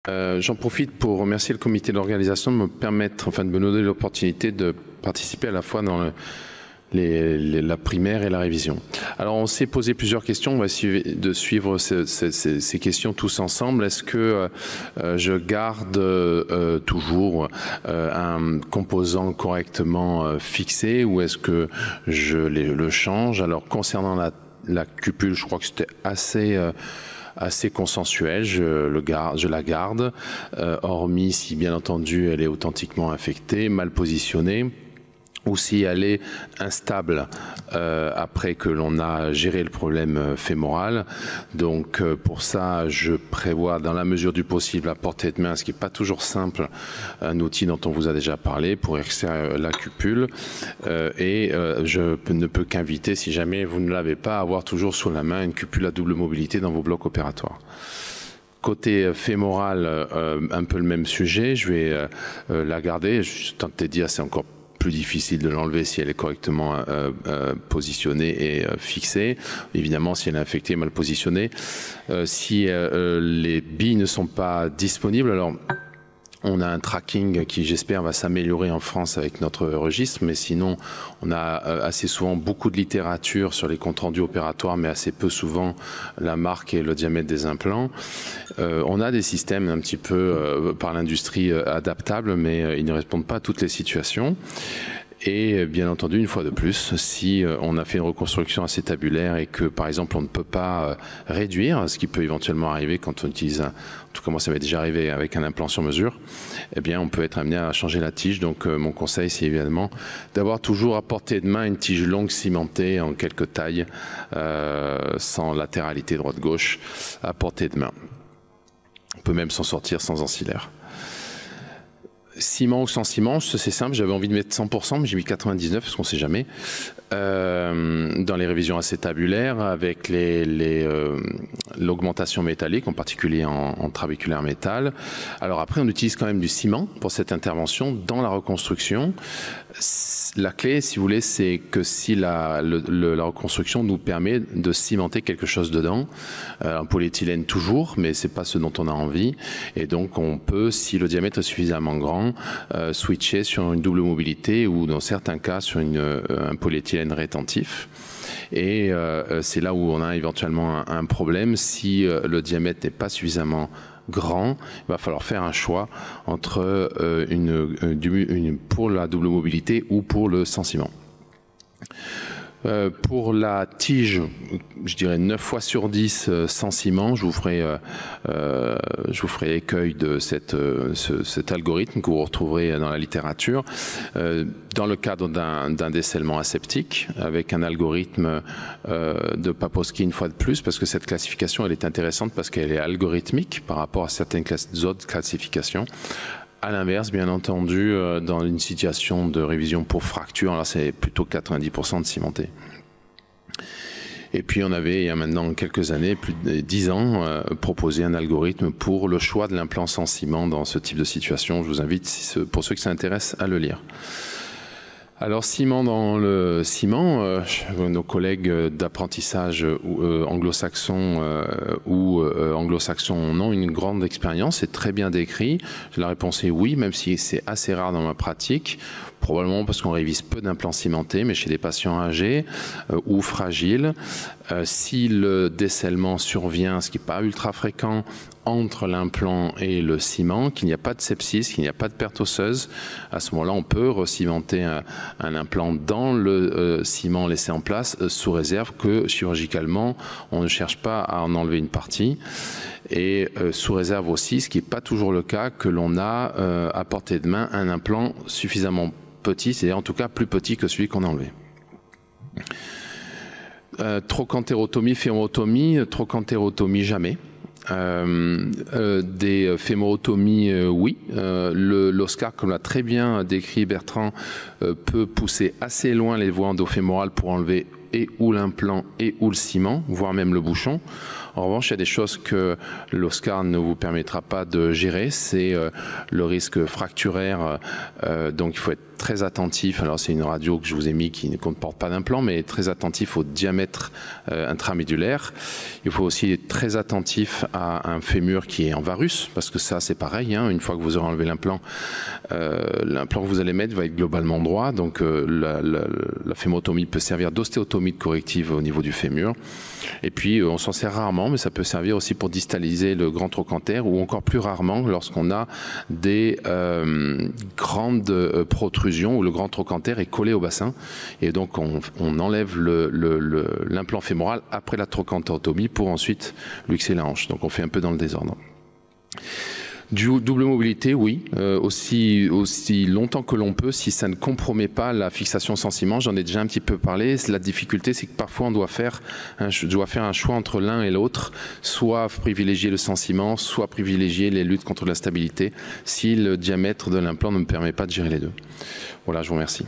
J'en profite pour remercier le comité d'organisation de me permettre, enfin de me donner l'opportunité de participer à la fois dans la primaire et la révision. Alors on s'est posé plusieurs questions, on va essayer de suivre ces questions tous ensemble. Est-ce que je garde toujours un composant correctement fixé ou est-ce que je le change? Alors concernant la cupule, je crois que c'était assez consensuel, je la garde, hormis si bien entendu elle est authentiquement infectée, mal positionnée, ou si elle est instable après que l'on a géré le problème fémoral. Donc pour ça, je prévois dans la mesure du possible à portée de main, ce qui n'est pas toujours simple, un outil dont on vous a déjà parlé pour extraire la cupule. Je ne peux qu'inviter, si jamais vous ne l'avez pas, à avoir toujours sous la main une cupule à double mobilité dans vos blocs opératoires. Côté fémoral, un peu le même sujet, je vais la garder. Je tente de dire, c'est encore plus difficile de l'enlever si elle est correctement positionnée et fixée. Évidemment, si elle est infectée, mal positionnée. Si les billes ne sont pas disponibles, alors on a un tracking qui, j'espère, va s'améliorer en France avec notre registre, mais sinon, on a assez souvent beaucoup de littérature sur les comptes rendus opératoires, mais assez peu souvent la marque et le diamètre des implants. On a des systèmes un petit peu par l'industrie adaptables, mais ils ne répondent pas à toutes les situations. Et bien entendu, une fois de plus, si on a fait une reconstruction assez tabulaire et que, par exemple, on ne peut pas réduire, ce qui peut éventuellement arriver quand on utilise, en tout cas moi ça m'est déjà arrivé avec un implant sur mesure, eh bien on peut être amené à changer la tige. Donc mon conseil, c'est évidemment d'avoir toujours à portée de main une tige longue cimentée en quelques tailles, sans latéralité droite-gauche, à portée de main. On peut même s'en sortir sans ancillaire. Ciment ou sans ciment, c'est simple, j'avais envie de mettre 100%, mais j'ai mis 99% parce qu'on ne sait jamais. Dans les révisions assez tabulaires, avec l'augmentation métallique, en particulier en trabéculaire métal. Alors après, on utilise quand même du ciment pour cette intervention dans la reconstruction. La clé, si vous voulez, c'est que si la reconstruction nous permet de cimenter quelque chose dedans, en polyéthylène toujours, mais c'est pas ce dont on a envie. Et donc, on peut, si le diamètre est suffisamment grand, switcher sur une double mobilité ou dans certains cas sur un polyéthylène rétentif. Et c'est là où on a éventuellement un problème. Si le diamètre n'est pas suffisamment grand, il va falloir faire un choix entre pour la double mobilité ou pour le sans ciment. Pour la tige, je dirais 9 fois sur 10 sans ciment, je vous ferai écueil de cet algorithme que vous retrouverez dans la littérature. Dans le cadre d'un décèlement aseptique, avec un algorithme de Paposki une fois de plus, parce que cette classification elle est intéressante parce qu'elle est algorithmique par rapport à certaines autres classifications. À l'inverse, bien entendu, dans une situation de révision pour fracture, là c'est plutôt 90% de cimenté. Et puis on avait, il y a maintenant quelques années, plus de 10 ans, proposé un algorithme pour le choix de l'implant sans ciment dans ce type de situation. Je vous invite, pour ceux qui s'intéressent, à le lire. Alors ciment dans le ciment, nos collègues d'apprentissage anglo-saxons ou anglo-saxons ont une grande expérience, c'est très bien décrit. La réponse est oui, même si c'est assez rare dans ma pratique. Probablement parce qu'on révise peu d'implants cimentés, mais chez des patients âgés ou fragiles. Si le décèlement survient, ce qui n'est pas ultra fréquent, entre l'implant et le ciment, qu'il n'y a pas de sepsis, qu'il n'y a pas de perte osseuse, à ce moment-là, on peut recimenter un implant dans le ciment laissé en place, sous réserve que chirurgicalement, on ne cherche pas à en enlever une partie. Et sous réserve aussi, ce qui n'est pas toujours le cas, que l'on a à portée de main un implant suffisamment petit, c'est-à-dire en tout cas plus petit que celui qu'on a enlevé. Trochantérotomie, fémorotomie, trochantérotomie jamais. Des fémorotomies, oui. L'Oscar, comme l'a très bien décrit Bertrand, peut pousser assez loin les voies endofémorales pour enlever et ou l'implant et ou le ciment, voire même le bouchon. En revanche, il y a des choses que l'OSCAR ne vous permettra pas de gérer, c'est le risque fracturaire, donc il faut être très attentif. Alors c'est une radio que je vous ai mis qui ne comporte pas d'implant, mais très attentif au diamètre intramédulaire. Il faut aussi être très attentif à un fémur qui est en varus, parce que ça c'est pareil, hein, une fois que vous aurez enlevé l'implant, l'implant que vous allez mettre va être globalement droit, donc la fémotomie peut servir d'ostéotomie corrective au niveau du fémur. Et puis on s'en sert rarement, mais ça peut servir aussi pour distaliser le grand trochanter, ou encore plus rarement lorsqu'on a des grandes protrusions où le grand trochanter est collé au bassin, et donc on enlève l'implant fémoral après la trochantérotomie pour ensuite luxer la hanche. Donc on fait un peu dans le désordre. Double mobilité, oui, aussi longtemps que l'on peut, si ça ne compromet pas la fixation sans ciment. J'en ai déjà un petit peu parlé. La difficulté, c'est que parfois on doit faire un choix entre l'un et l'autre, soit privilégier le sans ciment, soit privilégier les luttes contre l'instabilité, si le diamètre de l'implant ne me permet pas de gérer les deux. Voilà, je vous remercie.